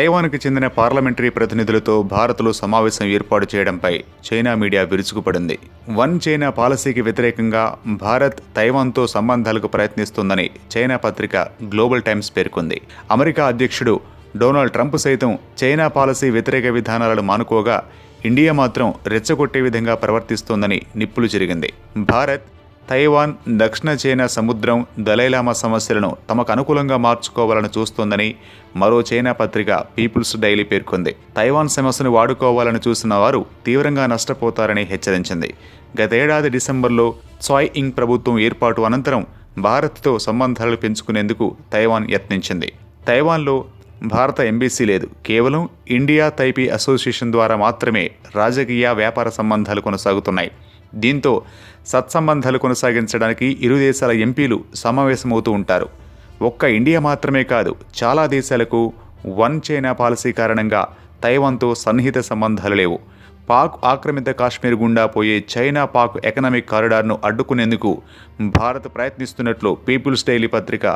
తైవాన్కు చెందిన పార్లమెంటరీ ప్రతినిధులతో భారత్లో సమావేశం ఏర్పాటు చేయడంపై చైనా మీడియా విరుచుకుపడింది. వన్ చైనా పాలసీకి వ్యతిరేకంగా భారత్ తైవాన్తో సంబంధాలకు ప్రయత్నిస్తుందని చైనా పత్రిక గ్లోబల్ టైమ్స్ పేర్కొంది. అమెరికా అధ్యక్షుడు డొనాల్డ్ ట్రంప్ సైతం చైనా పాలసీ వ్యతిరేక విధానాలను మానుకోగా ఇండియా మాత్రం రెచ్చగొట్టే విధంగా ప్రవర్తిస్తోందని నిప్పులు చెరిగింది. భారత్ తైవాన్, దక్షిణ చైనా సముద్రం, దలైలామా సమస్యలను తమకు అనుకూలంగా మార్చుకోవాలని చూస్తోందని మరో చైనా పత్రిక పీపుల్స్ డైలీ పేర్కొంది. తైవాన్ సమస్యను వాడుకోవాలని చూసిన వారు తీవ్రంగా నష్టపోతారని హెచ్చరించింది. గతేడాది డిసెంబర్లో చాయ్ ఇంగ్ ప్రభుత్వం ఏర్పాటు అనంతరం భారత్తో సంబంధాలు పెంచుకునేందుకు తైవాన్ యత్నించింది. తైవాన్లో భారత ఎంబసీ లేదు. కేవలం ఇండియా తైపీ అసోసియేషన్ ద్వారా మాత్రమే రాజకీయ, వ్యాపార సంబంధాలు కొనసాగుతున్నాయి. దీంతో సత్సంబంధాలు కొనసాగించడానికి ఇరు దేశాల ఎంపీలు సమావేశమవుతూ ఉంటారు. ఒక్క ఇండియా మాత్రమే కాదు, చాలా దేశాలకు వన్ చైనా పాలసీ కారణంగా తైవాన్తో సన్నిహిత సంబంధాలు లేవు. పాక్ ఆక్రమిత కాశ్మీర్ గుండా పోయే చైనా పాక్ ఎకనామిక్ కారిడార్ను అడ్డుకునేందుకు భారత్ ప్రయత్నిస్తున్నట్లు పీపుల్స్ డైలీ పత్రిక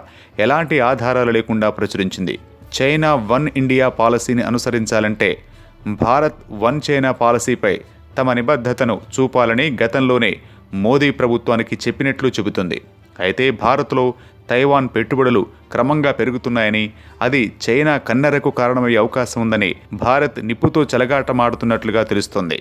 ఎలాంటి ఆధారాలు లేకుండా ప్రచురించింది. చైనా వన్ ఇండియా పాలసీని అనుసరించాలంటే భారత్ వన్ చైనా పాలసీపై తమ నిబద్ధతను చూపాలని గతంలోనే మోదీ ప్రభుత్వానికి చెప్పినట్లు చెబుతుంది. అయితే భారత్లో తైవాన్ పెట్టుబడులు క్రమంగా పెరుగుతున్నాయని, అది చైనా కన్నెరకు కారణమయ్యే అవకాశం ఉందని భారత్ నిప్పుతో చెలగాటమాడుతున్నట్లుగా తెలుస్తోంది.